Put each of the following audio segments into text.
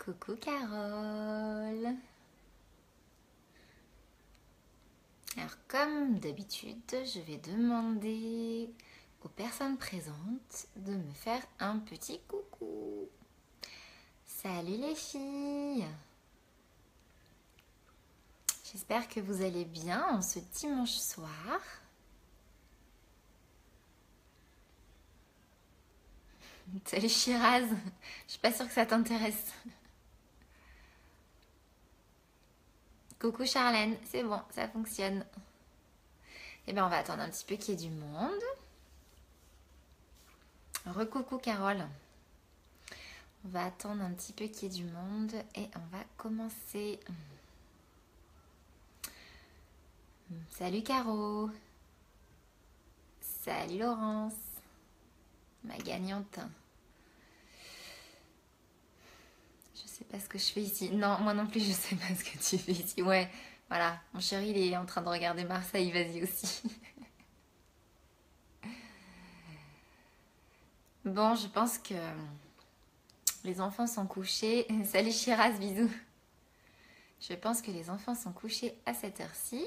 Coucou Carole. Alors comme d'habitude, je vais demander aux personnes présentes de me faire un petit coucou. Salut les filles. J'espère que vous allez bien en ce dimanche soir. Salut Shiraz, je suis pas sûre que ça t'intéresse. Coucou Charlène, c'est bon, ça fonctionne. Eh bien on va attendre un petit peu qu'il y ait du monde. Recoucou Carole. On va attendre un petit peu qu'il y ait du monde et on va commencer. Salut Caro. Salut Laurence. Ma gagnante. Je sais pas ce que je fais ici. Non, moi non plus je sais pas ce que tu fais ici. Ouais, voilà. Mon chéri il est en train de regarder Marseille, vas-y aussi. Bon, je pense que les enfants sont couchés. Salut Shiraz, bisous. Je pense que les enfants sont couchés à cette heure-ci.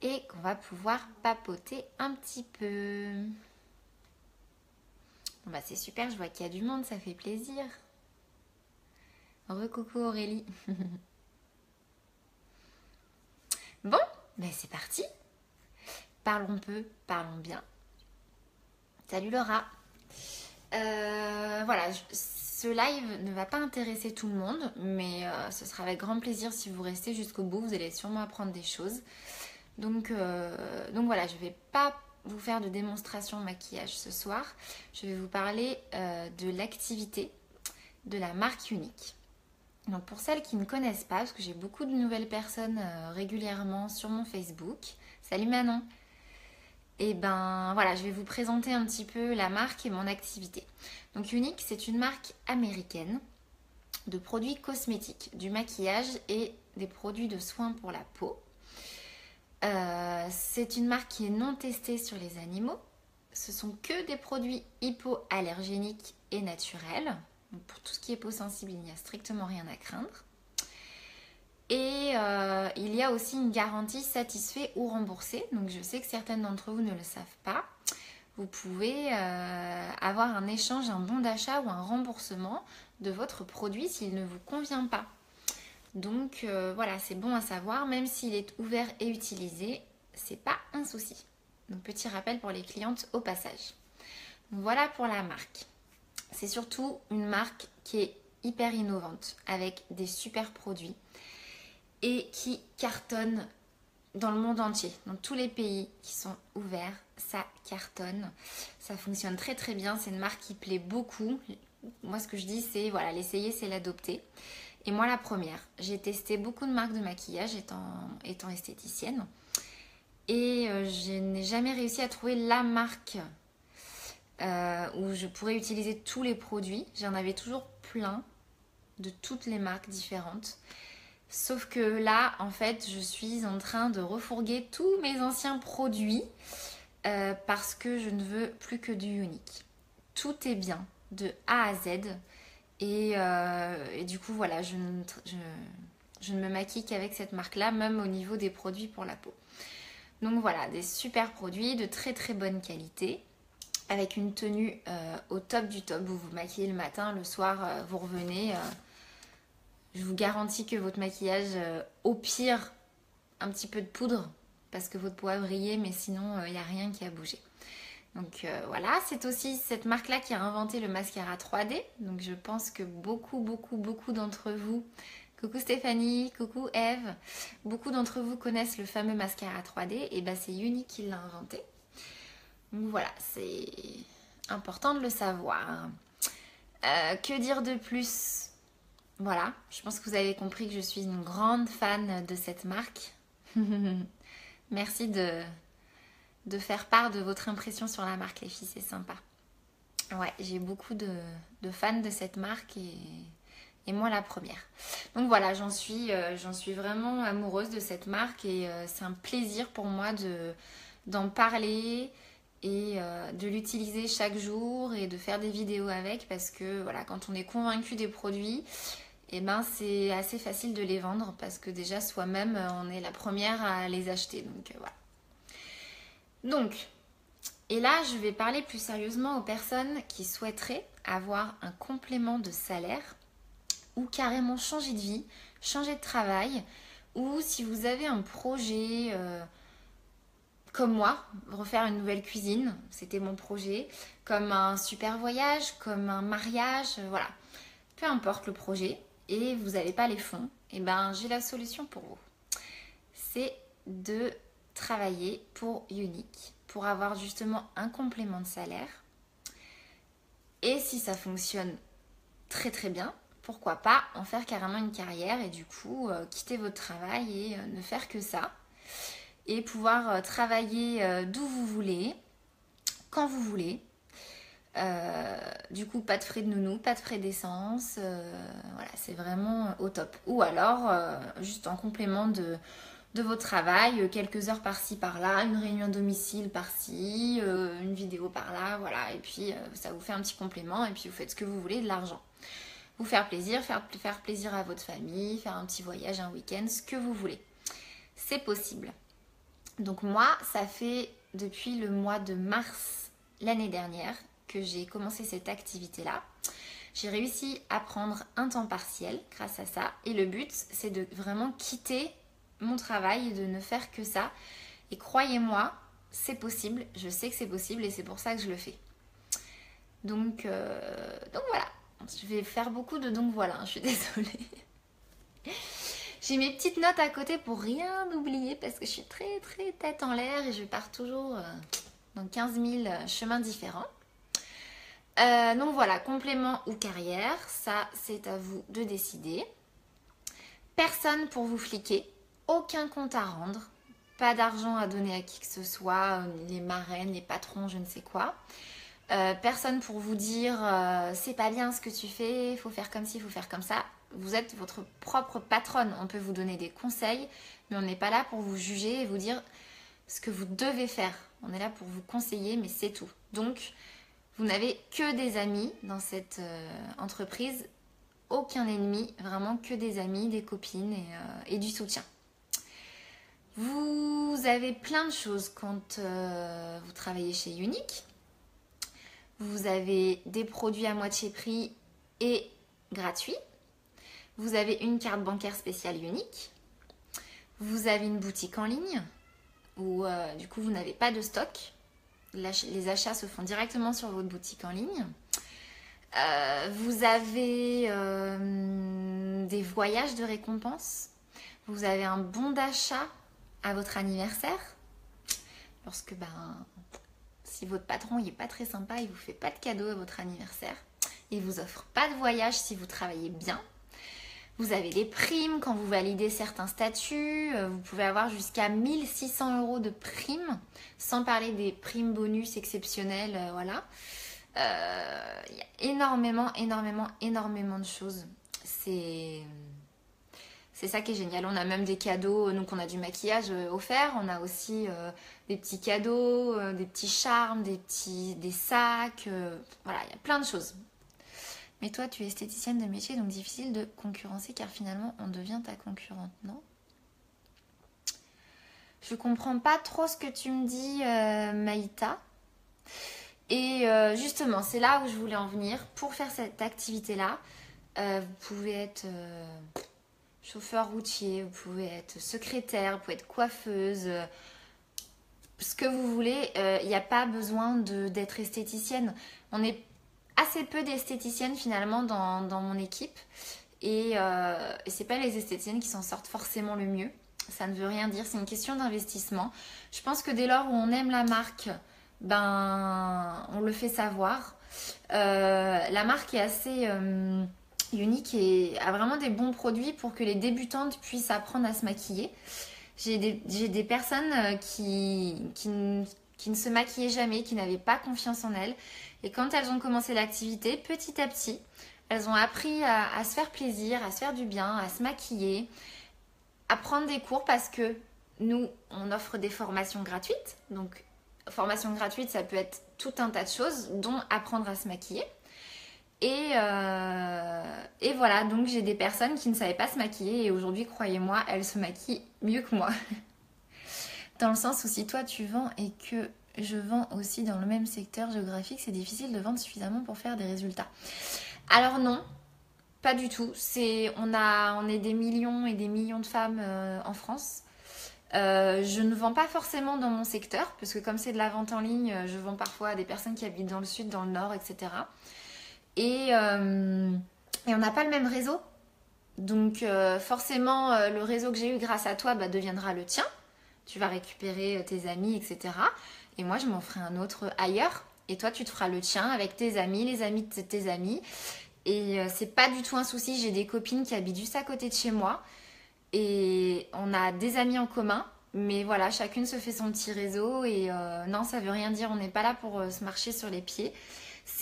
Et qu'on va pouvoir papoter un petit peu. Bon bah c'est super, je vois qu'il y a du monde, ça fait plaisir. Recoucou Aurélie. Bon, ben c'est parti. Parlons peu, parlons bien. Salut Laura. Voilà, ce live ne va pas intéresser tout le monde, mais ce sera avec grand plaisir si vous restez jusqu'au bout. Vous allez sûrement apprendre des choses. Donc voilà, je ne vais pas vous faire de démonstration maquillage ce soir. Je vais vous parler de l'activité de la marque Unique. Donc pour celles qui ne connaissent pas, parce que j'ai beaucoup de nouvelles personnes régulièrement sur mon Facebook. Salut Manon. Et ben voilà, je vais vous présenter un petit peu la marque et mon activité. Donc Unique, c'est une marque américaine de produits cosmétiques, du maquillage et des produits de soins pour la peau. C'est une marque qui est non testée sur les animaux. Ce sont que des produits hypoallergéniques et naturels. Donc pour tout ce qui est peau sensible, il n'y a strictement rien à craindre. Et il y a aussi une garantie satisfait ou remboursé. Donc je sais que certaines d'entre vous ne le savent pas. Vous pouvez avoir un échange, un bon d'achat ou un remboursement de votre produit s'il ne vous convient pas. Donc voilà, c'est bon à savoir, même s'il est ouvert et utilisé, c'est pas un souci. Donc petit rappel pour les clientes au passage. Donc, voilà pour la marque. C'est surtout une marque qui est hyper innovante avec des super produits et qui cartonne dans le monde entier. Dans tous les pays qui sont ouverts, ça cartonne. Ça fonctionne très très bien. C'est une marque qui plaît beaucoup. Moi ce que je dis c'est voilà, l'essayer c'est l'adopter. Et moi la première, j'ai testé beaucoup de marques de maquillage étant esthéticienne. Et je n'ai jamais réussi à trouver la marque où je pourrais utiliser tous les produits. J'en avais toujours plein de toutes les marques différentes. Sauf que là, en fait, je suis en train de refourguer tous mes anciens produits parce que je ne veux plus que du Unique. Tout est bien, de A à Z. Et du coup, voilà, je ne me maquille qu'avec cette marque-là, même au niveau des produits pour la peau. Donc voilà, des super produits de très très bonne qualité, avec une tenue au top du top. Vous vous maquillez le matin, le soir, vous revenez. Je vous garantis que votre maquillage, au pire, un petit peu de poudre, parce que votre peau a brillé, mais sinon, il n'y a rien qui a bougé. Donc voilà, c'est aussi cette marque-là qui a inventé le mascara 3D. Donc je pense que beaucoup d'entre vous, coucou Stéphanie, coucou Eve, beaucoup d'entre vous connaissent le fameux mascara 3D. Et ben c'est Unique qui l'a inventé. Donc voilà, c'est important de le savoir. Que dire de plus? Voilà, je pense que vous avez compris que je suis une grande fan de cette marque. Merci de faire part de votre impression sur la marque, les filles, c'est sympa. Ouais, j'ai beaucoup de fans de cette marque et moi la première. Donc voilà, j'en suis vraiment amoureuse de cette marque et c'est un plaisir pour moi d'en parler et de l'utiliser chaque jour et de faire des vidéos avec, parce que voilà, quand on est convaincu des produits, et ben c'est assez facile de les vendre, parce que déjà soi-même on est la première à les acheter. Donc voilà. Donc, et là je vais parler plus sérieusement aux personnes qui souhaiteraient avoir un complément de salaire ou carrément changer de vie, changer de travail, ou si vous avez un projet comme moi, refaire une nouvelle cuisine, c'était mon projet, comme un super voyage, comme un mariage, voilà. Peu importe le projet, et vous n'avez pas les fonds, et ben j'ai la solution pour vous. C'est de travailler pour Unique, pour avoir justement un complément de salaire. Et si ça fonctionne très très bien, pourquoi pas en faire carrément une carrière et du coup quitter votre travail et ne faire que ça. Et pouvoir travailler d'où vous voulez, quand vous voulez. Du coup, pas de frais de nounou, pas de frais d'essence. Voilà, c'est vraiment au top. Ou alors, juste en complément de votre travail, quelques heures par-ci, par-là, une réunion à domicile par-ci, une vidéo par-là, voilà. Et puis, ça vous fait un petit complément et puis vous faites ce que vous voulez, de l'argent. Vous faire plaisir, faire plaisir à votre famille, faire un petit voyage, un week-end, ce que vous voulez. C'est possible. Donc moi, ça fait depuis le mois de mars l'année dernière que j'ai commencé cette activité-là. J'ai réussi à prendre un temps partiel grâce à ça. Et le but, c'est de vraiment quitter mon travail et de ne faire que ça. Et croyez-moi, c'est possible. Je sais que c'est possible et c'est pour ça que je le fais. Donc voilà. Je vais faire beaucoup de donc voilà. Je suis désolée. J'ai mes petites notes à côté pour rien oublier parce que je suis très très tête en l'air et je pars toujours dans 15 000 chemins différents. Donc voilà, complément ou carrière, ça c'est à vous de décider. Personne pour vous fliquer, aucun compte à rendre, pas d'argent à donner à qui que ce soit, les marraines, les patrons, je ne sais quoi. Personne pour vous dire c'est pas bien ce que tu fais, il faut faire comme ci, il faut faire comme ça. Vous êtes votre propre patronne, on peut vous donner des conseils, mais on n'est pas là pour vous juger et vous dire ce que vous devez faire. On est là pour vous conseiller, mais c'est tout. Donc, vous n'avez que des amis dans cette entreprise, aucun ennemi, vraiment que des amis, des copines et du soutien. Vous avez plein de choses quand vous travaillez chez Unique. Vous avez des produits à moitié prix et gratuits. Vous avez une carte bancaire spéciale Unique. Vous avez une boutique en ligne où du coup vous n'avez pas de stock. Les achats se font directement sur votre boutique en ligne. Vous avez des voyages de récompense. Vous avez un bon d'achat à votre anniversaire. Lorsque si votre patron n'est pas très sympa, il ne vous fait pas de cadeau à votre anniversaire. Il ne vous offre pas de voyage si vous travaillez bien. Vous avez des primes quand vous validez certains statuts. Vous pouvez avoir jusqu'à 1 600 € de primes, sans parler des primes bonus exceptionnelles. Voilà. Il y a énormément de choses. C'est ça qui est génial. On a même des cadeaux. Donc on a du maquillage offert. On a aussi des petits cadeaux, des petits charmes, des sacs. Voilà, il y a plein de choses. Mais toi, tu es esthéticienne de métier, donc difficile de concurrencer car finalement, on devient ta concurrente, non? Je comprends pas trop ce que tu me dis, Maïta. Et justement, c'est là où je voulais en venir. Pour faire cette activité-là, vous pouvez être chauffeur routier, vous pouvez être secrétaire, vous pouvez être coiffeuse, ce que vous voulez. Il n'y a pas besoin d'être esthéticienne. On est assez peu d'esthéticiennes finalement dans mon équipe et c'est pas les esthéticiennes qui s'en sortent forcément le mieux, ça ne veut rien dire, c'est une question d'investissement. Je pense que dès lors où on aime la marque, on le fait savoir. La marque est assez unique et a vraiment des bons produits pour que les débutantes puissent apprendre à se maquiller. J'ai des personnes qui ne se maquillaient jamais, qui n'avaient pas confiance en elles. Et quand elles ont commencé l'activité, petit à petit, elles ont appris à se faire plaisir, à se faire du bien, à se maquiller, à prendre des cours parce que nous, on offre des formations gratuites. Donc, Formation gratuite, ça peut être tout un tas de choses, dont apprendre à se maquiller. Et voilà, donc j'ai des personnes qui ne savaient pas se maquiller et aujourd'hui, croyez-moi, elles se maquillent mieux que moi. Dans le sens où si toi tu vends et que je vends aussi dans le même secteur géographique, c'est difficile de vendre suffisamment pour faire des résultats. Alors non, pas du tout. On est des millions et des millions de femmes en France. Je ne vends pas forcément dans mon secteur, parce que comme c'est de la vente en ligne, je vends parfois à des personnes qui habitent dans le sud, dans le nord, etc. Et on n'a pas le même réseau. Donc forcément, le réseau que j'ai eu grâce à toi deviendra le tien. Tu vas récupérer tes amis, etc. Et moi, je m'en ferai un autre ailleurs. Et toi, tu te feras le tien avec tes amis, les amis de tes amis. Et c'est pas du tout un souci. J'ai des copines qui habitent juste à côté de chez moi. Et on a des amis en commun. Mais voilà, chacune se fait son petit réseau. Et non, ça veut rien dire. On n'est pas là pour se marcher sur les pieds.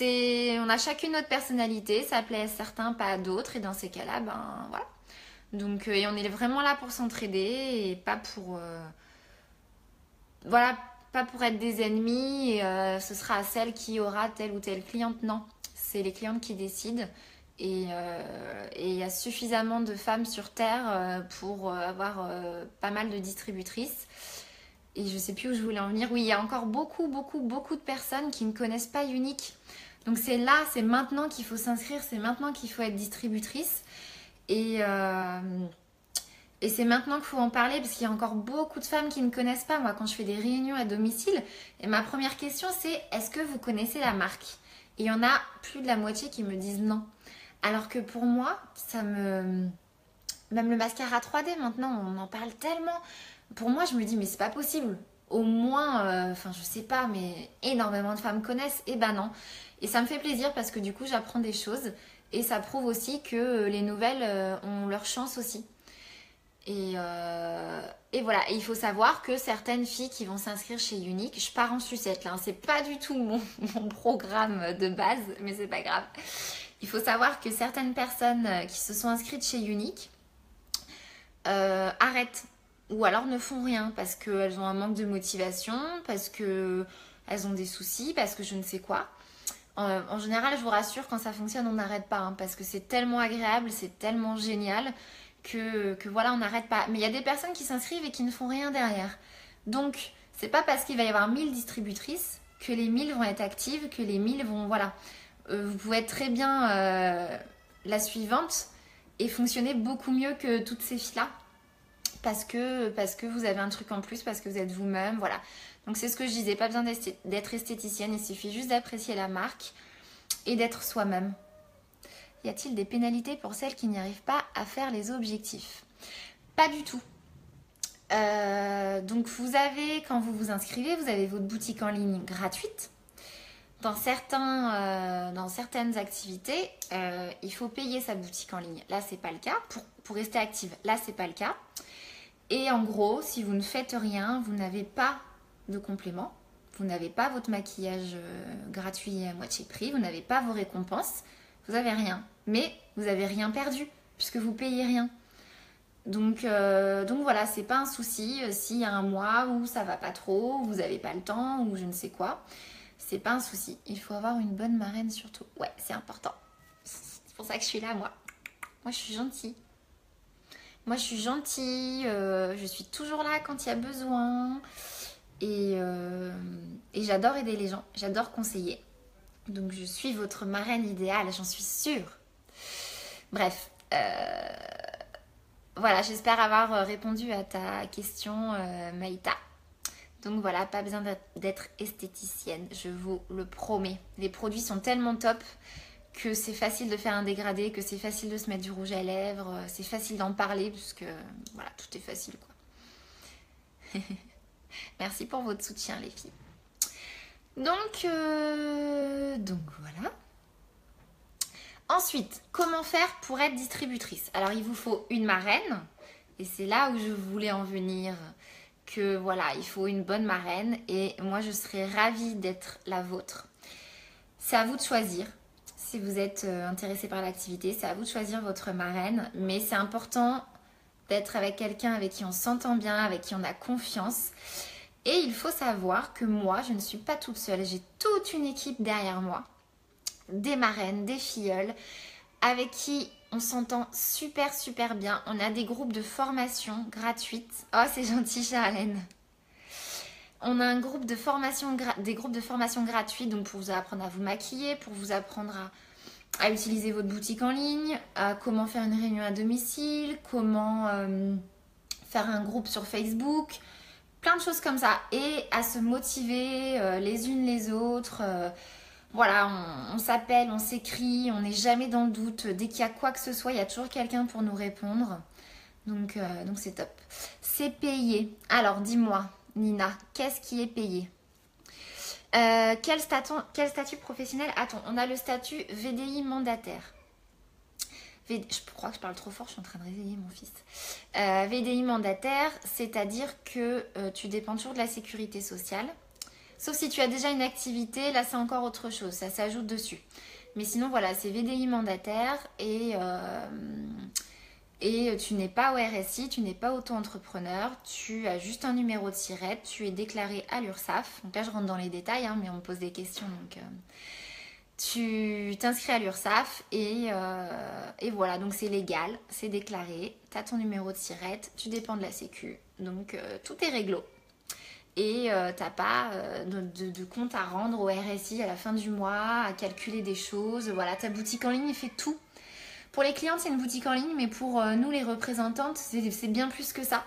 On a chacune notre personnalité. Ça plaît à certains, pas à d'autres. Et dans ces cas-là, ben voilà. Donc, et on est vraiment là pour s'entraider et pas pour... voilà, pas pour être des ennemis et ce sera à celle qui aura telle ou telle cliente. Non, c'est les clientes qui décident. Et il y a suffisamment de femmes sur Terre pour avoir pas mal de distributrices. Et je sais plus où je voulais en venir. Oui, il y a encore beaucoup de personnes qui ne connaissent pas Unique. Donc c'est là, c'est maintenant qu'il faut s'inscrire, c'est maintenant qu'il faut être distributrice. Et c'est maintenant qu'il faut en parler parce qu'il y a encore beaucoup de femmes qui ne connaissent pas. Moi, quand je fais des réunions à domicile, et ma première question c'est: est-ce que vous connaissez la marque? Et il y en a plus de la moitié qui me disent non. Alors que pour moi, même le mascara 3D maintenant, on en parle tellement. Pour moi, je me dis mais c'est pas possible. Au moins, je sais pas, mais énormément de femmes connaissent. Et ben non. Et ça me fait plaisir parce que du coup, j'apprends des choses. Et ça prouve aussi que les nouvelles ont leur chance aussi. Et voilà, et il faut savoir que certaines filles qui vont s'inscrire chez Unique, je pars en sucette là, hein, c'est pas du tout mon programme de base, mais c'est pas grave. Il faut savoir que certaines personnes qui se sont inscrites chez Unique arrêtent ou alors ne font rien parce qu'elles ont un manque de motivation, parce qu'elles ont des soucis, parce que je ne sais quoi. En général, je vous rassure, quand ça fonctionne, on n'arrête pas hein, parce que c'est tellement agréable, c'est tellement génial que voilà, on n'arrête pas. Mais il y a des personnes qui s'inscrivent et qui ne font rien derrière. Donc, c'est pas parce qu'il va y avoir 1000 distributrices que les 1000 vont être actives, que les 1000 vont... Voilà. Vous pouvez être très bien la suivante et fonctionner beaucoup mieux que toutes ces filles-là. Parce que vous avez un truc en plus, parce que vous êtes vous-même, voilà. Donc c'est ce que je disais, pas besoin d'être esthéticienne, il suffit juste d'apprécier la marque et d'être soi-même. Y a-t-il des pénalités pour celles qui n'y arrivent pas à faire les objectifs? Pas du tout. Donc vous avez, quand vous vous inscrivez, vous avez votre boutique en ligne gratuite. Dans certaines activités, il faut payer sa boutique en ligne. Là, c'est pas le cas. Pour rester active, là, c'est pas le cas. Et en gros, si vous ne faites rien, vous n'avez pas de complément. Vous n'avez pas votre maquillage gratuit à moitié prix. Vous n'avez pas vos récompenses. Vous n'avez rien. Mais vous n'avez rien perdu puisque vous payez rien. Donc voilà, c'est pas un souci s'il y a un mois où ça va pas trop, où vous n'avez pas le temps ou je ne sais quoi. C'est pas un souci. Il faut avoir une bonne marraine surtout. Ouais, c'est important. C'est pour ça que je suis là, moi. Moi, je suis gentille. Moi, je suis gentille. Je suis toujours là quand il y a besoin. Et j'adore aider les gens. J'adore conseiller. Donc, je suis votre marraine idéale, j'en suis sûre. Bref. Voilà, j'espère avoir répondu à ta question, Maïta. Donc voilà, pas besoin d'être esthéticienne, je vous le promets. Les produits sont tellement top que c'est facile de faire un dégradé, que c'est facile de se mettre du rouge à lèvres, c'est facile d'en parler puisque voilà, tout est facile quoi. Merci pour votre soutien les filles. Donc voilà. Ensuite, comment faire pour être distributrice? Alors il vous faut une marraine et c'est là où je voulais en venir. Que voilà, il faut une bonne marraine et moi je serais ravie d'être la vôtre. C'est à vous de choisir. Si vous êtes intéressé par l'activité, c'est à vous de choisir votre marraine. Mais c'est important d'être avec quelqu'un avec qui on s'entend bien, avec qui on a confiance. Et il faut savoir que moi, je ne suis pas toute seule. J'ai toute une équipe derrière moi. Des marraines, des filleules, avec qui on s'entend super super bien. On a des groupes de formation gratuites. Oh, c'est gentil, Charlène. On a un groupe de formation, des groupes de formation gratuits, donc pour vous apprendre à vous maquiller, pour vous apprendre à utiliser votre boutique en ligne, à comment faire une réunion à domicile, comment faire un groupe sur Facebook, plein de choses comme ça. Et à se motiver les unes les autres. Voilà, on s'appelle, on s'écrit, on n'est jamais dans le doute. Dès qu'il y a quoi que ce soit, il y a toujours quelqu'un pour nous répondre. Donc c'est top. C'est payé. Alors dis-moi, Nina, qu'est-ce qui est payé? Quel statut professionnel a-t-on? On a le statut VDI mandataire. Je crois que je parle trop fort, je suis en train de réveiller mon fils. VDI mandataire, c'est-à-dire que tu dépends toujours de la sécurité sociale. Sauf si tu as déjà une activité, là c'est encore autre chose, ça s'ajoute dessus. Mais sinon voilà, c'est VDI mandataire et tu n'es pas au RSI, tu n'es pas auto-entrepreneur, tu as juste un numéro de SIRET, tu es déclaré à l'URSSAF. Donc là je rentre dans les détails, hein, mais on me pose des questions. Donc tu t'inscris à l'URSSAF et voilà, donc c'est légal, c'est déclaré, tu as ton numéro de SIRET, tu dépends de la Sécu, donc tout est réglo. Et t'as pas de compte à rendre au RSI à la fin du mois, à calculer des choses. Voilà, ta boutique en ligne fait tout. Pour les clientes, c'est une boutique en ligne, mais pour nous, les représentantes, c'est bien plus que ça.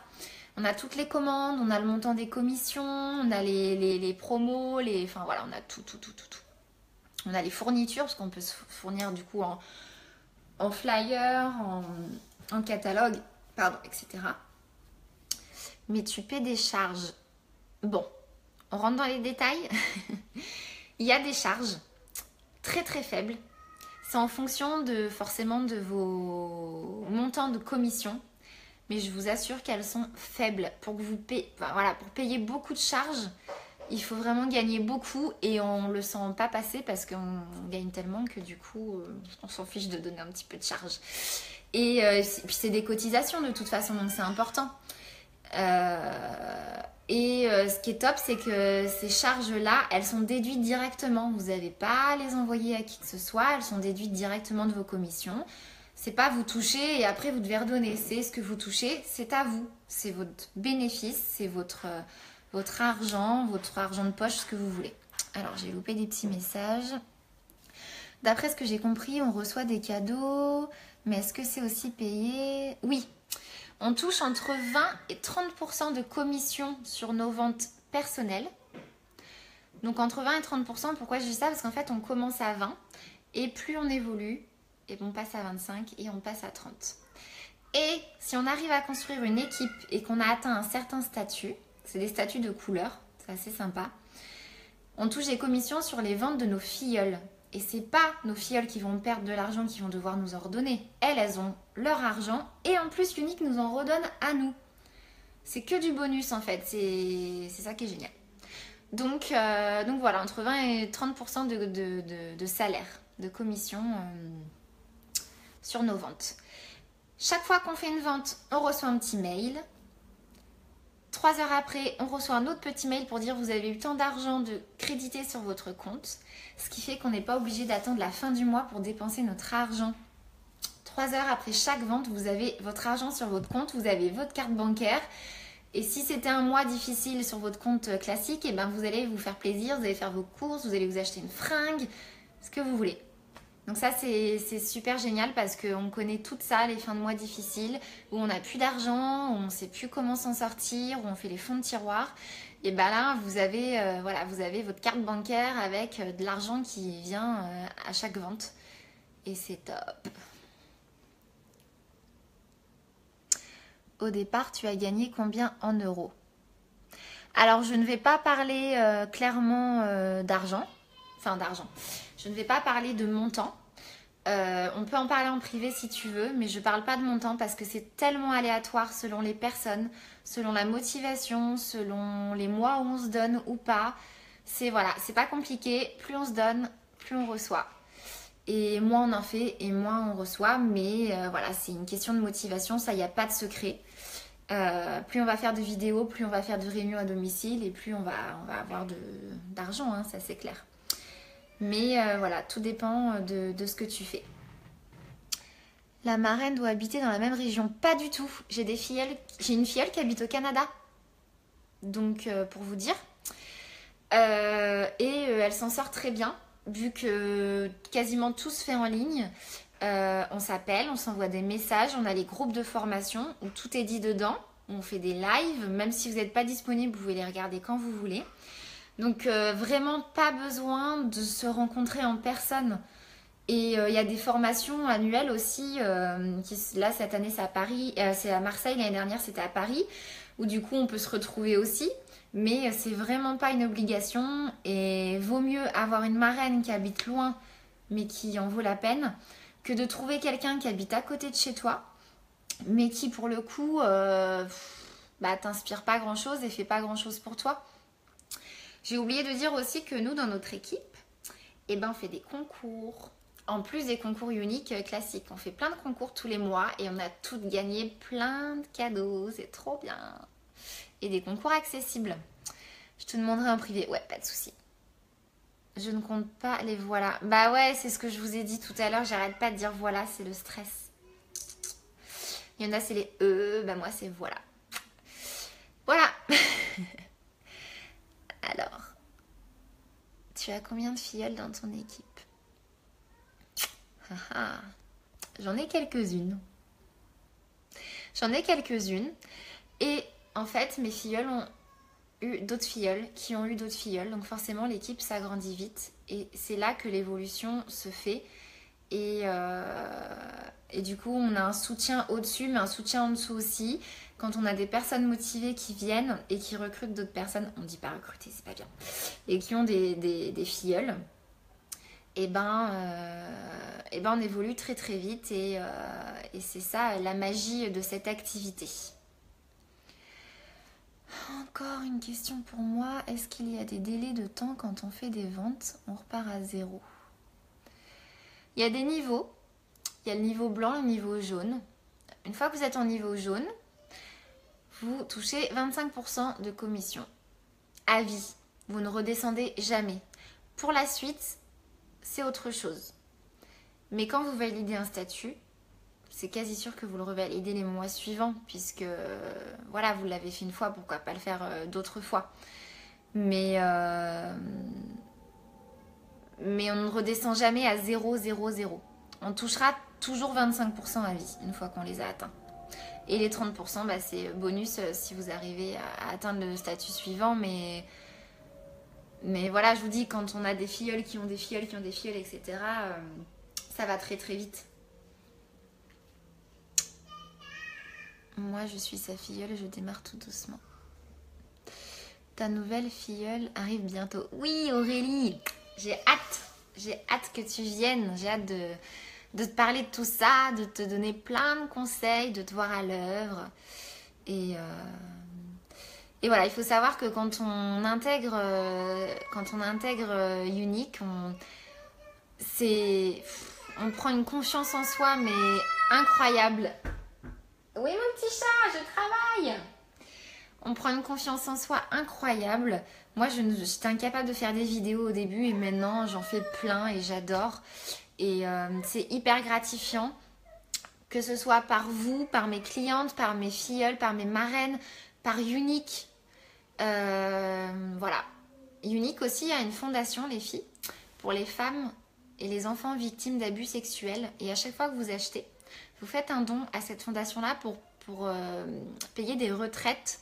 On a toutes les commandes, on a le montant des commissions, on a les promos, enfin voilà, on a tout. On a les fournitures, parce qu'on peut se fournir du coup en flyer, en catalogue, pardon, etc. Mais tu paies des charges. Bon, on rentre dans les détails. Il y a des charges très très faibles. C'est en fonction forcément de vos montants de commission. Mais je vous assure qu'elles sont faibles. Pour payer beaucoup de charges, il faut vraiment gagner beaucoup. Et on ne le sent pas passer parce qu'on gagne tellement que du coup, on s'en fiche de donner un petit peu de charges. Et puis c'est des cotisations de toute façon, donc c'est important. Ce qui est top, c'est que ces charges-là, elles sont déduites directement. Vous n'avez pas à les envoyer à qui que ce soit. Elles sont déduites directement de vos commissions. C'est pas vous touchez et après vous devez redonner. C'est ce que vous touchez, c'est à vous. C'est votre bénéfice, c'est votre argent de poche, ce que vous voulez. Alors, j'ai loupé des petits messages. D'après ce que j'ai compris, on reçoit des cadeaux. Mais est-ce que c'est aussi payé? Oui. On touche entre 20 et 30% de commission sur nos ventes personnelles. Donc entre 20 et 30%, pourquoi je dis ça? Parce qu'en fait, on commence à 20 et plus on évolue, et on passe à 25 et on passe à 30. Et si on arrive à construire une équipe et qu'on a atteint un certain statut, c'est des statuts de couleur, c'est assez sympa, on touche des commissions sur les ventes de nos filleules. Et c'est pas nos filleules qui vont perdre de l'argent, qui vont devoir nous en redonner. Elles ont leur argent et en plus l'Unique nous en redonne à nous. C'est que du bonus en fait, c'est ça qui est génial. Donc voilà, entre 20 et 30% de salaire, de commission sur nos ventes. Chaque fois qu'on fait une vente, on reçoit un petit mail. 3 heures après, on reçoit un autre petit mail pour dire vous avez eu tant d'argent de crédité sur votre compte. Ce qui fait qu'on n'est pas obligé d'attendre la fin du mois pour dépenser notre argent. 3 heures après chaque vente, vous avez votre argent sur votre compte, vous avez votre carte bancaire. Et si c'était un mois difficile sur votre compte classique, vous allez vous faire plaisir, vous allez faire vos courses, vous allez vous acheter une fringue, ce que vous voulez. Donc ça, c'est super génial parce qu'on connaît tout ça, les fins de mois difficiles, où on n'a plus d'argent, où on ne sait plus comment s'en sortir, où on fait les fonds de tiroir. Et là, vous avez votre carte bancaire avec de l'argent qui vient à chaque vente. Et c'est top. Au départ, tu as gagné combien en euros? Alors, je ne vais pas parler clairement d'argent. Enfin, d'argent. Je ne vais pas parler de montant. On peut en parler en privé si tu veux, mais je ne parle pas de montant parce que c'est tellement aléatoire selon les personnes, selon la motivation, selon les mois où on se donne ou pas. C'est pas compliqué. Plus on se donne, plus on reçoit. Et moins on en fait et moins on reçoit. Mais c'est une question de motivation. Ça, il n'y a pas de secret. Plus on va faire de vidéos, plus on va faire de réunions à domicile et plus on va avoir d'argent, hein, ça c'est clair. Mais voilà, tout dépend de ce que tu fais. La marraine doit habiter dans la même région. Pas du tout. J'ai une filleule qui habite au Canada. Donc, pour vous dire. Elle s'en sort très bien, vu que quasiment tout se fait en ligne. On s'appelle, on s'envoie des messages, on a les groupes de formation où tout est dit dedans. On fait des lives, même si vous n'êtes pas disponible, vous pouvez les regarder quand vous voulez. Donc, vraiment pas besoin de se rencontrer en personne. Et il y a des formations annuelles aussi. Là, cette année, c'est à Paris. C'est à Marseille. L'année dernière, c'était à Paris. Où du coup, on peut se retrouver aussi. Mais c'est vraiment pas une obligation. Et vaut mieux avoir une marraine qui habite loin, mais qui en vaut la peine, que de trouver quelqu'un qui habite à côté de chez toi, mais qui, pour le coup, t'inspire pas grand-chose et fait pas grand-chose pour toi. J'ai oublié de dire aussi que nous, dans notre équipe, on fait des concours. En plus des concours uniques classiques. On fait plein de concours tous les mois et on a toutes gagné plein de cadeaux. C'est trop bien. Et des concours accessibles. Je te demanderai en privé. Ouais, pas de souci. Je ne compte pas les voilà. Bah ouais, c'est ce que je vous ai dit tout à l'heure. J'arrête pas de dire voilà, c'est le stress. Il y en a, c'est les moi, c'est voilà. Voilà. Alors, tu as combien de filleuls dans ton équipe? J'en ai quelques-unes. Et en fait, mes filleuls ont eu d'autres filleuls qui ont eu d'autres filleuls. Donc forcément, l'équipe s'agrandit vite. Et c'est là que l'évolution se fait. Et du coup, on a un soutien au-dessus, mais un soutien en dessous aussi. Quand on a des personnes motivées qui viennent et qui recrutent d'autres personnes, on ne dit pas recruter, c'est pas bien, et qui ont des filleuls, on évolue très très vite et c'est ça la magie de cette activité. Encore une question pour moi, est-ce qu'il y a des délais de temps quand on fait des ventes? On repart à zéro. Il y a des niveaux, il y a le niveau blanc et le niveau jaune. Une fois que vous êtes en niveau jaune, vous touchez 25% de commission à vie. Vous ne redescendez jamais. Pour la suite, c'est autre chose. Mais quand vous validez un statut, c'est quasi sûr que vous le revalidez les mois suivants, puisque voilà, vous l'avez fait une fois, pourquoi pas le faire d'autres fois. Mais on ne redescend jamais à 0, 0, 0. On touchera toujours 25% à vie, une fois qu'on les a atteints. Et les 30%, c'est bonus si vous arrivez à atteindre le statut suivant, mais voilà, je vous dis, quand on a des filleuls qui ont des filleuls qui ont des filleuls, etc., ça va très très vite. Moi, je suis sa filleule et je démarre tout doucement. Ta nouvelle filleule arrive bientôt. Oui, Aurélie, j'ai hâte que tu viennes. J'ai hâte de te parler de tout ça, de te donner plein de conseils, de te voir à l'œuvre. Et voilà, il faut savoir que quand on intègre Unique, on prend une confiance en soi, mais incroyable. Oui, mon petit chat, je travaille. On prend une confiance en soi incroyable. Moi, j'étais incapable de faire des vidéos au début et maintenant, j'en fais plein et j'adore. Et c'est hyper gratifiant, que ce soit par vous, par mes clientes, par mes filleules, par mes marraines, par Unique. Voilà. Unique aussi a une fondation, les filles, pour les femmes et les enfants victimes d'abus sexuels. Et à chaque fois que vous achetez, vous faites un don à cette fondation-là pour payer des retraites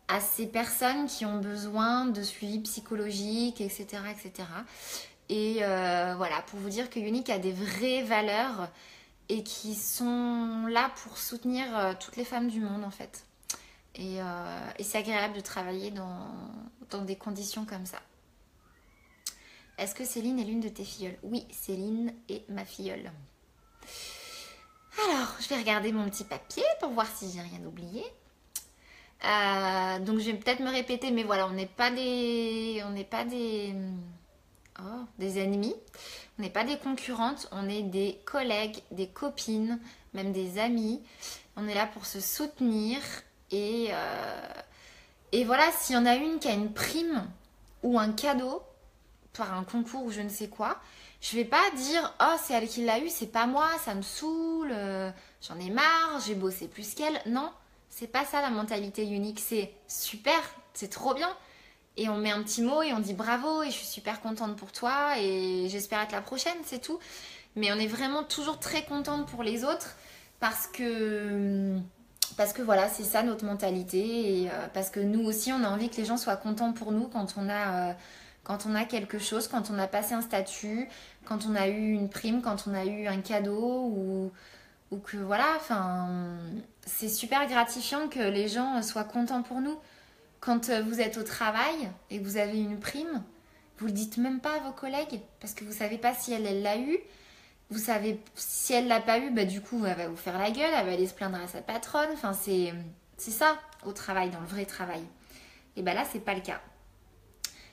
à ces personnes qui ont besoin de suivi psychologique, etc. etc. Et voilà, pour vous dire que Unique a des vraies valeurs et qui sont là pour soutenir toutes les femmes du monde en fait. Et c'est agréable de travailler dans des conditions comme ça. Est-ce que Céline est l'une de tes filleules? Oui, Céline est ma filleule. Alors, je vais regarder mon petit papier pour voir si j'ai rien oublié. Donc je vais peut-être me répéter, mais voilà, on n'est pas des ennemis, on n'est pas des concurrentes, on est des collègues, des copines, même des amis. On est là pour se soutenir Et voilà, s'il y en a une qui a une prime ou un cadeau par un concours ou je ne sais quoi, je vais pas dire oh c'est elle qui l'a eu, c'est pas moi, ça me saoule, j'en ai marre, j'ai bossé plus qu'elle. Non, c'est pas ça la mentalité unique, c'est super, c'est trop bien. Et on met un petit mot et on dit bravo et je suis super contente pour toi et j'espère être la prochaine, c'est tout. Mais on est vraiment toujours très contente pour les autres parce que voilà, c'est ça notre mentalité et parce que nous aussi on a envie que les gens soient contents pour nous quand on a quelque chose, quand on a passé un statut, quand on a eu une prime, quand on a eu un cadeau ou que voilà, enfin c'est super gratifiant que les gens soient contents pour nous. Quand vous êtes au travail et que vous avez une prime, vous le dites même pas à vos collègues parce que vous savez pas si elle l'a eu. Vous savez, si elle l'a pas eu, bah du coup, elle va vous faire la gueule, elle va aller se plaindre à sa patronne. Enfin, c'est ça au travail, dans le vrai travail. Et bah là, c'est pas le cas.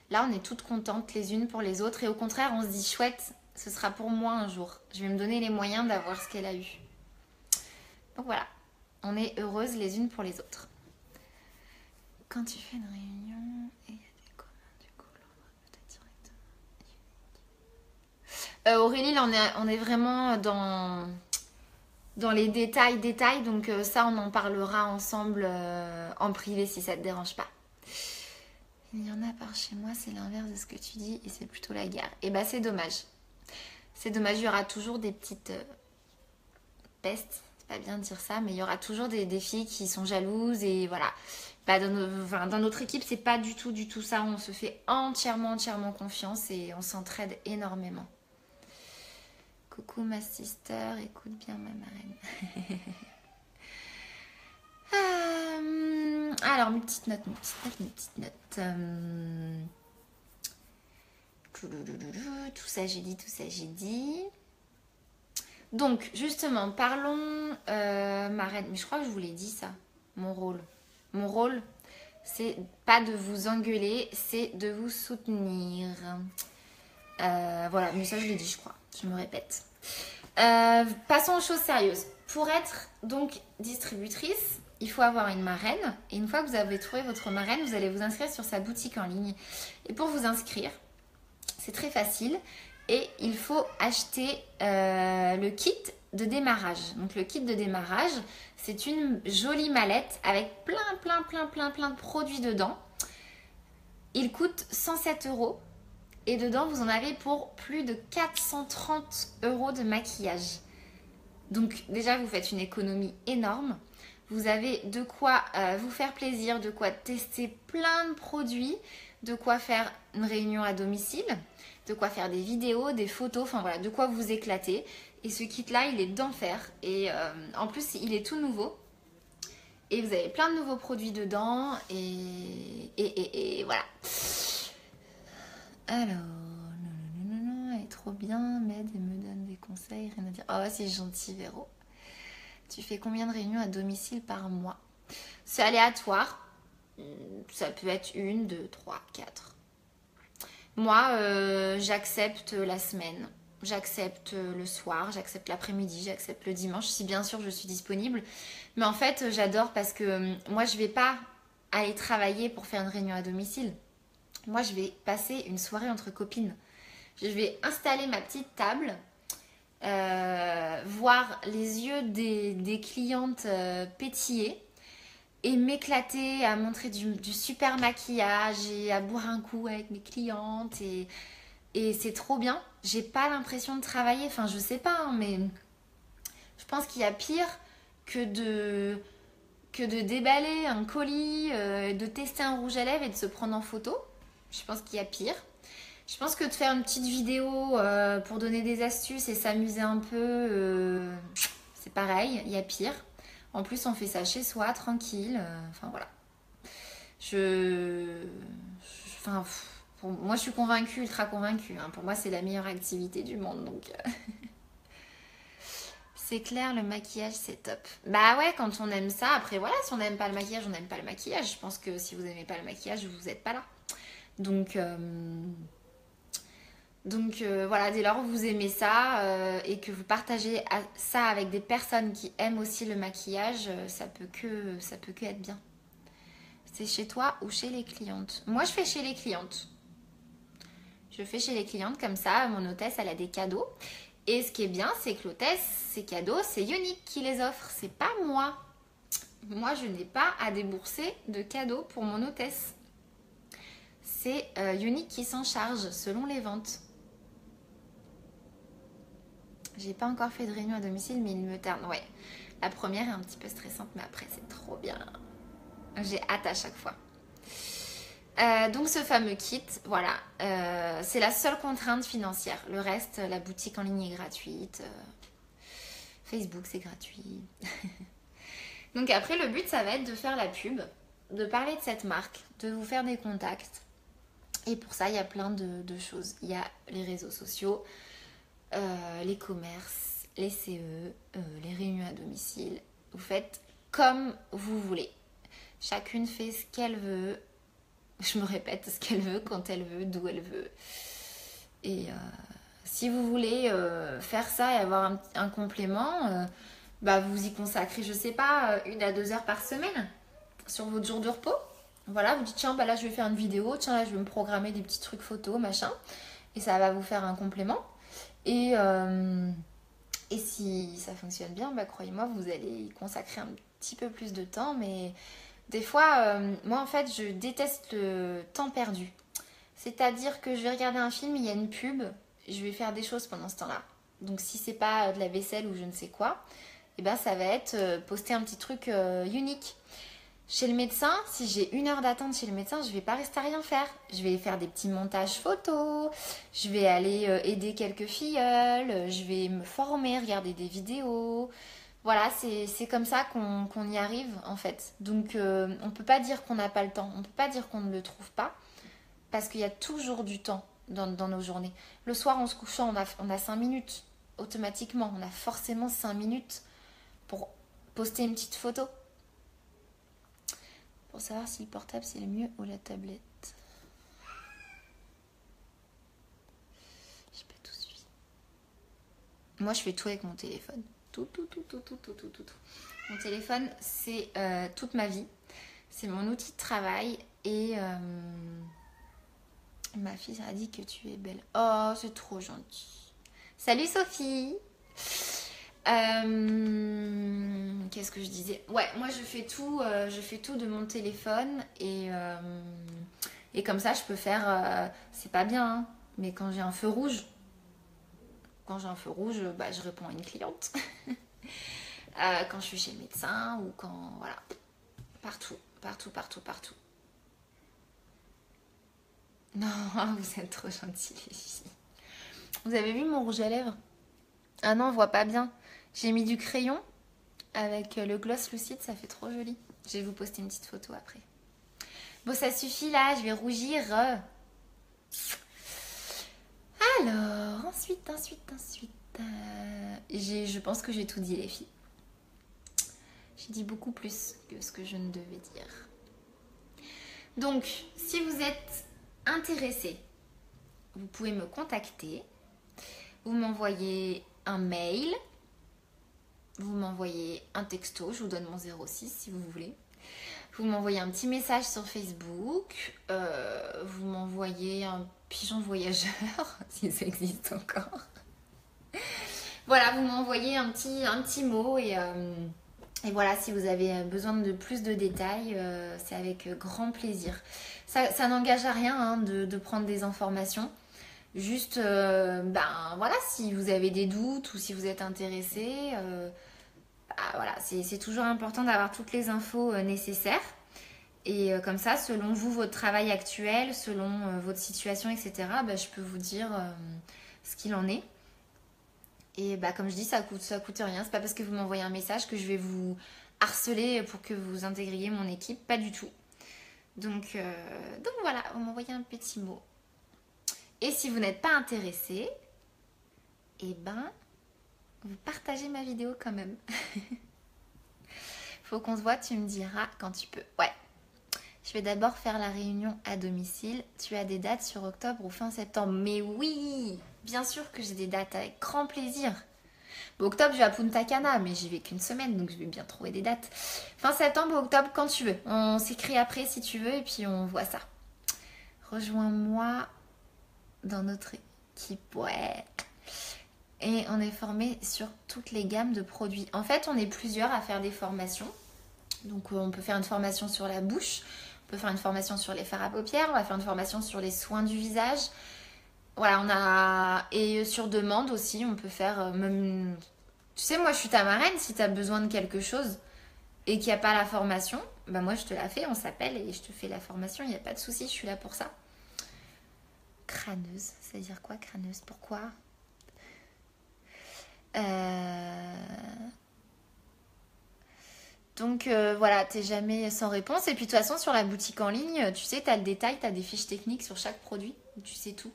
Là, on est toutes contentes les unes pour les autres et au contraire, on se dit chouette, ce sera pour moi un jour. Je vais me donner les moyens d'avoir ce qu'elle a eu. Donc voilà, on est heureuses les unes pour les autres. Quand tu fais une réunion et il y a des commandes, du coup, l'ordre peut être directement. Aurélie, là, on est vraiment dans les détails, donc ça, on en parlera ensemble en privé si ça te dérange pas. Il y en a par chez moi, c'est l'inverse de ce que tu dis et c'est plutôt la guerre. Et bah, c'est dommage. C'est dommage, il y aura toujours des petites pestes, c'est pas bien de dire ça, mais il y aura toujours des filles qui sont jalouses et voilà. Bah, dans notre équipe, c'est pas du tout ça. On se fait entièrement confiance et on s'entraide énormément. Coucou ma sister, écoute bien ma marraine. Alors, mes petites notes. Tout ça j'ai dit. Donc, justement, parlons marraine. Mais je crois que je vous l'ai dit ça, mon rôle. Mon rôle, c'est pas de vous engueuler, c'est de vous soutenir. Voilà, mais ça je l'ai dit, je crois. Je me répète. Passons aux choses sérieuses. Pour être donc distributrice, il faut avoir une marraine. Et une fois que vous avez trouvé votre marraine, vous allez vous inscrire sur sa boutique en ligne. Et pour vous inscrire, c'est très facile. Et il faut acheter le kit de démarrage. Donc le kit de démarrage, c'est une jolie mallette avec plein de produits dedans. Il coûte 107 € et dedans vous en avez pour plus de 430 € de maquillage. Donc déjà vous faites une économie énorme. Vous avez de quoi vous faire plaisir, de quoi tester plein de produits, de quoi faire une réunion à domicile, de quoi faire des vidéos, des photos, enfin voilà, de quoi vous éclater. Et ce kit-là, il est d'enfer. Et en plus, il est tout nouveau. Et vous avez plein de nouveaux produits dedans. Et voilà. Alors, non, elle est trop bien, m'aide et me donne des conseils, rien à dire. Oh, c'est gentil, Véro. Tu fais combien de réunions à domicile par mois? C'est aléatoire. Ça peut être 1, 2, 3, 4. Moi, j'accepte la semaine. J'accepte le soir, j'accepte l'après-midi, j'accepte le dimanche, si bien sûr je suis disponible. Mais en fait, j'adore parce que moi, je vais pas aller travailler pour faire une réunion à domicile. Moi, je vais passer une soirée entre copines. Je vais installer ma petite table, voir les yeux des clientes pétiller et m'éclater à montrer du super maquillage et à boire un coup avec mes clientes et c'est trop bien. J'ai pas l'impression de travailler, enfin je sais pas, hein, mais je pense qu'il y a pire que de déballer un colis, de tester un rouge à lèvres et de se prendre en photo. Je pense qu'il y a pire. Je pense que de faire une petite vidéo pour donner des astuces et s'amuser un peu, c'est pareil, il y a pire. En plus, on fait ça chez soi, tranquille. Enfin, voilà. Moi, je suis convaincue, ultra convaincue. Hein. Pour moi, c'est la meilleure activité du monde. Donc, c'est clair, le maquillage, c'est top. Bah ouais, quand on aime ça. Après, voilà, si on n'aime pas le maquillage, on n'aime pas le maquillage. Je pense que si vous n'aimez pas le maquillage, vous n'êtes pas là. Donc Donc voilà, dès lors vous aimez ça et que vous partagez ça avec des personnes qui aiment aussi le maquillage, ça peut que être bien. C'est chez toi ou chez les clientes? Moi je fais chez les clientes. Je fais chez les clientes comme ça, mon hôtesse elle a des cadeaux. Et ce qui est bien, c'est que l'hôtesse, ses cadeaux, c'est Unique qui les offre, c'est pas moi. Moi je n'ai pas à débourser de cadeaux pour mon hôtesse. C'est Unique qui s'en charge selon les ventes. J'ai pas encore fait de réunion à domicile, mais il me tarde. Ouais, la première est un petit peu stressante, mais après c'est trop bien. J'ai hâte à chaque fois. Donc ce fameux kit, voilà, c'est la seule contrainte financière. Le reste, la boutique en ligne est gratuite. Facebook c'est gratuit. Donc après le but ça va être de faire la pub, de parler de cette marque, de vous faire des contacts. Et pour ça il y a plein de choses. Il y a les réseaux sociaux, les commerces, les CE, les réunions à domicile. Vous faites comme vous voulez. Chacune fait ce qu'elle veut. Je me répète, ce qu'elle veut, quand elle veut, d'où elle veut. Et si vous voulez faire ça et avoir un complément, bah vous y consacrez, je sais pas, 1 à 2 heures par semaine sur votre jour de repos. Voilà, vous dites tiens, bah là je vais faire une vidéo, tiens là je vais me programmer des petits trucs photos, machin. Et ça va vous faire un complément. Et si ça fonctionne bien, bah croyez-moi, vous allez y consacrer un petit peu plus de temps. Mais des fois, moi en fait, je déteste le temps perdu. C'est-à-dire que je vais regarder un film, il y a une pub, je vais faire des choses pendant ce temps-là. Donc si c'est pas de la vaisselle ou je ne sais quoi, et ben ça va être poster un petit truc unique. Chez le médecin, si j'ai 1 heure d'attente chez le médecin, je vais pas rester à rien faire. Je vais faire des petits montages photos, je vais aller aider quelques filleuls, je vais me former, regarder des vidéos. Voilà, c'est comme ça qu'on y arrive en fait. Donc on peut pas dire qu'on n'a pas le temps, on peut pas dire qu'on ne le trouve pas, parce qu'il y a toujours du temps dans nos journées. Le soir en se couchant, on a 5 minutes automatiquement, on a forcément 5 minutes pour poster une petite photo. Pour savoir si le portable c'est le mieux ou la tablette. J'ai pas tout suivi. Moi je fais tout avec mon téléphone. Tout. Mon téléphone c'est toute ma vie. C'est mon outil de travail. Et ma fille a dit que tu es belle. Oh c'est trop gentil. Salut Sophie. Qu'est-ce que je disais? Ouais, moi je fais tout de mon téléphone et comme ça je peux faire, c'est pas bien, hein, mais quand j'ai un feu rouge, bah, je réponds à une cliente. Quand je suis chez le médecin ou quand, voilà, partout. Non, vous êtes trop gentils les filles. Vous avez vu mon rouge à lèvres? Ah non, on voit pas bien. J'ai mis du crayon avec le gloss lucide, ça fait trop joli. Je vais vous poster une petite photo après. Bon, ça suffit là, je vais rougir. Alors, ensuite. Je pense que j'ai tout dit les filles. J'ai dit beaucoup plus que ce que je ne devais dire. Donc, si vous êtes intéressé, vous pouvez me contacter. Vous m'envoyez un mail. Vous m'envoyez un texto, je vous donne mon 06 si vous voulez. Vous m'envoyez un petit message sur Facebook. Vous m'envoyez un pigeon voyageur, si ça existe encore. Voilà, vous m'envoyez un petit mot et voilà, si vous avez besoin de plus de détails, c'est avec grand plaisir. Ça n'engage à rien hein, de prendre des informations. Juste, voilà, si vous avez des doutes ou si vous êtes intéressé, voilà, c'est toujours important d'avoir toutes les infos nécessaires. Et comme ça, selon vous, votre travail actuel, selon votre situation, etc., je peux vous dire ce qu'il en est. Et comme je dis, ça coûte rien. C'est pas parce que vous m'envoyez un message que je vais vous harceler pour que vous intégriez mon équipe. Pas du tout. Donc voilà, vous m'envoyez un petit mot. Et si vous n'êtes pas intéressé, vous partagez ma vidéo quand même. Faut qu'on se voit, tu me diras quand tu peux. Ouais, je Je vais d'abord faire la réunion à domicile. Tu as des dates sur octobre ou fin septembre? Mais oui, bien sûr que j'ai des dates avec grand plaisir. Bon, octobre, je vais à Punta Cana, mais j'y vais qu'une semaine, donc je vais bien trouver des dates. Fin septembre ou octobre, quand tu veux. On s'écrit après si tu veux, et puis on voit ça. Rejoins-moi dans notre équipe, ouais. Et on est formé sur toutes les gammes de produits. En fait, on est plusieurs à faire des formations. Donc, on peut faire une formation sur la bouche, on peut faire une formation sur les fards à paupières, on va faire une formation sur les soins du visage. Voilà, on a... Et sur demande aussi, on peut faire même... Tu sais, moi, je suis ta marraine. Si tu as besoin de quelque chose et qu'il n'y a pas la formation, ben moi, je te la fais, on s'appelle et je te fais la formation. Il n'y a pas de souci, je suis là pour ça. Crâneuse, ça veut dire quoi, crâneuse? Pourquoi? Donc voilà, t'es jamais sans réponse. Et puis de toute façon, sur la boutique en ligne, tu sais, t'as le détail, t'as des fiches techniques sur chaque produit. Tu sais tout.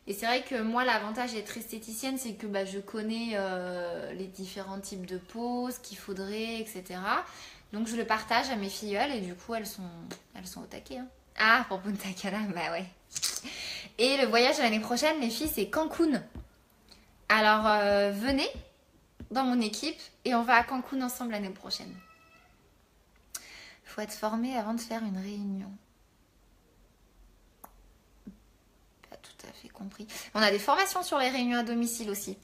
Et c'est vrai que moi, l'avantage d'être esthéticienne, c'est que je connais les différents types de peau, ce qu'il faudrait, etc. Donc je le partage à mes filleules et du coup, elles sont au taquet. Hein. Ah, pour Punta Cana, bah ouais. Et le voyage de l'année prochaine, les filles, c'est Cancun. Alors venez dans mon équipe et on va à Cancun ensemble l'année prochaine. Faut être formé avant de faire une réunion. Tout à fait compris. On a des formations sur les réunions à domicile aussi.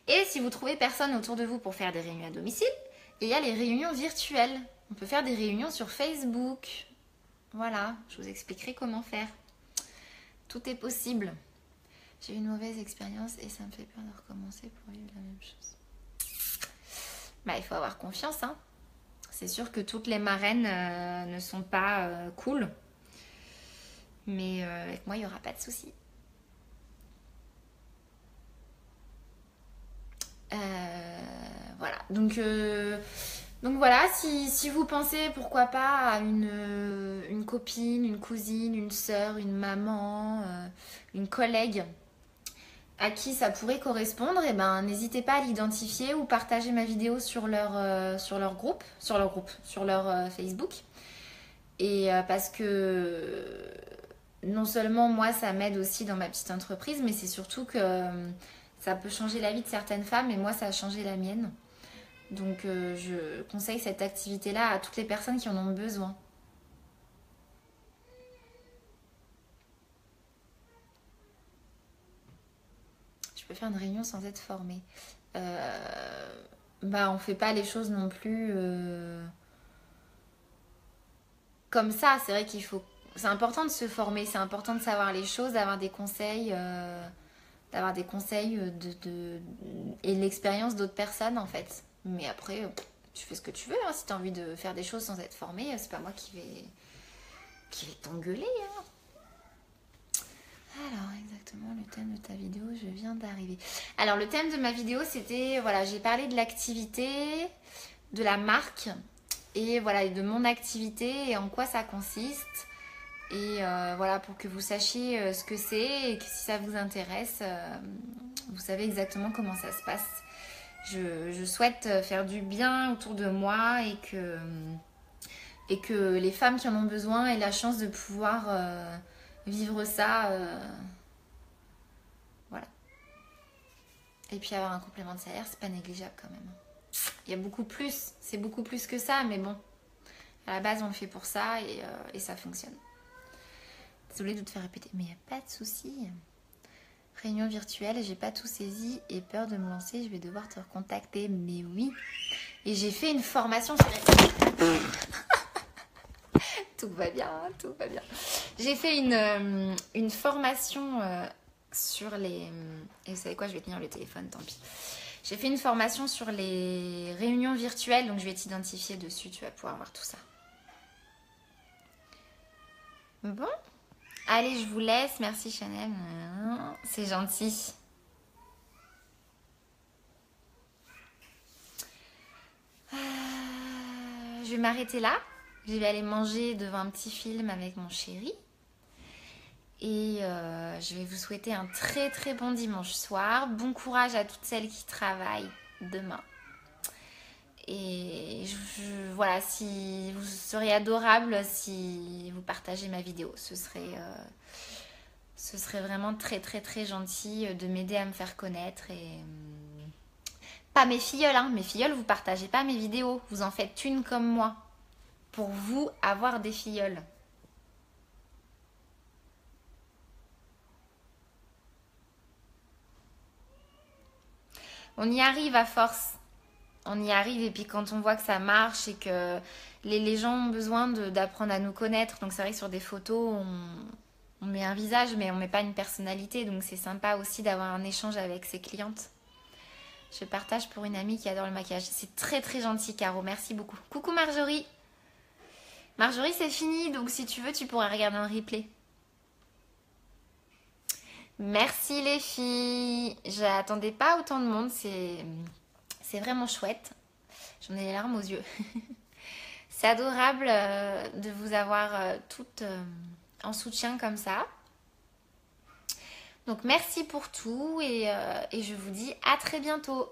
Et si vous trouvez personne autour de vous pour faire des réunions à domicile, il y a les réunions virtuelles. On peut faire des réunions sur Facebook. Voilà, je vous expliquerai comment faire. Tout est possible. J'ai eu une mauvaise expérience et ça me fait peur de recommencer pour vivre la même chose. Il faut avoir confiance. Hein. C'est sûr que toutes les marraines ne sont pas cool. Mais avec moi, il n'y aura pas de souci. Voilà, donc voilà, si vous pensez pourquoi pas à une copine, une cousine, une sœur, une maman, une collègue à qui ça pourrait correspondre, et n'hésitez pas à l'identifier ou partager ma vidéo sur leur groupe, sur leur Facebook. Et parce que non seulement moi ça m'aide aussi dans ma petite entreprise, mais c'est surtout que ça peut changer la vie de certaines femmes et moi ça a changé la mienne. Donc je conseille cette activité-là à toutes les personnes qui en ont besoin. Je peux faire une réunion sans être formée. On fait pas les choses non plus comme ça. C'est vrai qu'il faut... C'est important de se former, c'est important de savoir les choses, d'avoir des conseils... et l'expérience d'autres personnes en fait. Mais après, tu fais ce que tu veux. Hein. Si tu as envie de faire des choses sans être formé, c'est pas moi qui vais t'engueuler. Hein. Alors, exactement, le thème de ta vidéo, je viens d'arriver. Alors, le thème de ma vidéo, c'était, voilà, j'ai parlé de l'activité, de la marque, et voilà, de mon activité et en quoi ça consiste. Et voilà, pour que vous sachiez ce que c'est et que si ça vous intéresse, vous savez exactement comment ça se passe. Je souhaite faire du bien autour de moi et que les femmes qui en ont besoin aient la chance de pouvoir vivre ça. Voilà. Et puis avoir un complément de salaire, c'est pas négligeable quand même. Il y a beaucoup plus, c'est beaucoup plus que ça, mais bon, à la base on le fait pour ça et ça fonctionne. Désolée de te faire répéter, mais il n'y a pas de souci. Réunion virtuelle, j'ai pas tout saisi et peur de me lancer, je vais devoir te recontacter. Mais oui. Et j'ai fait une formation sur les... Tout va bien, hein, tout va bien. J'ai fait une formation sur les... Et vous savez quoi, je vais tenir le téléphone, tant pis. J'ai fait une formation sur les réunions virtuelles, donc je vais t'identifier dessus, tu vas pouvoir voir tout ça. Bon. Allez, je vous laisse. Merci Chanel. C'est gentil. Je vais m'arrêter là. Je vais aller manger devant un petit film avec mon chéri. Et je vais vous souhaiter un très très bon dimanche soir. Bon courage à toutes celles qui travaillent demain. Et voilà, si vous seriez adorable si vous partagez ma vidéo. Ce serait vraiment très très très gentil de m'aider à me faire connaître. Et pas mes filleuls, hein. Mes filleuls, vous partagez pas mes vidéos. Vous en faites une comme moi. Pour vous avoir des filleuls. On y arrive à force. On y arrive et puis quand on voit que ça marche et que les gens ont besoin d'apprendre à nous connaître. Donc c'est vrai que sur des photos, on met un visage mais on met pas une personnalité. Donc c'est sympa aussi d'avoir un échange avec ses clientes. Je partage pour une amie qui adore le maquillage. C'est très très gentil Caro, merci beaucoup. Coucou Marjorie. Marjorie c'est fini donc si tu veux tu pourras regarder un replay. Merci les filles. J'attendais pas autant de monde, c'est vraiment chouette. J'en ai les larmes aux yeux. C'est adorable de vous avoir toutes en soutien comme ça. Donc merci pour tout et je vous dis à très bientôt.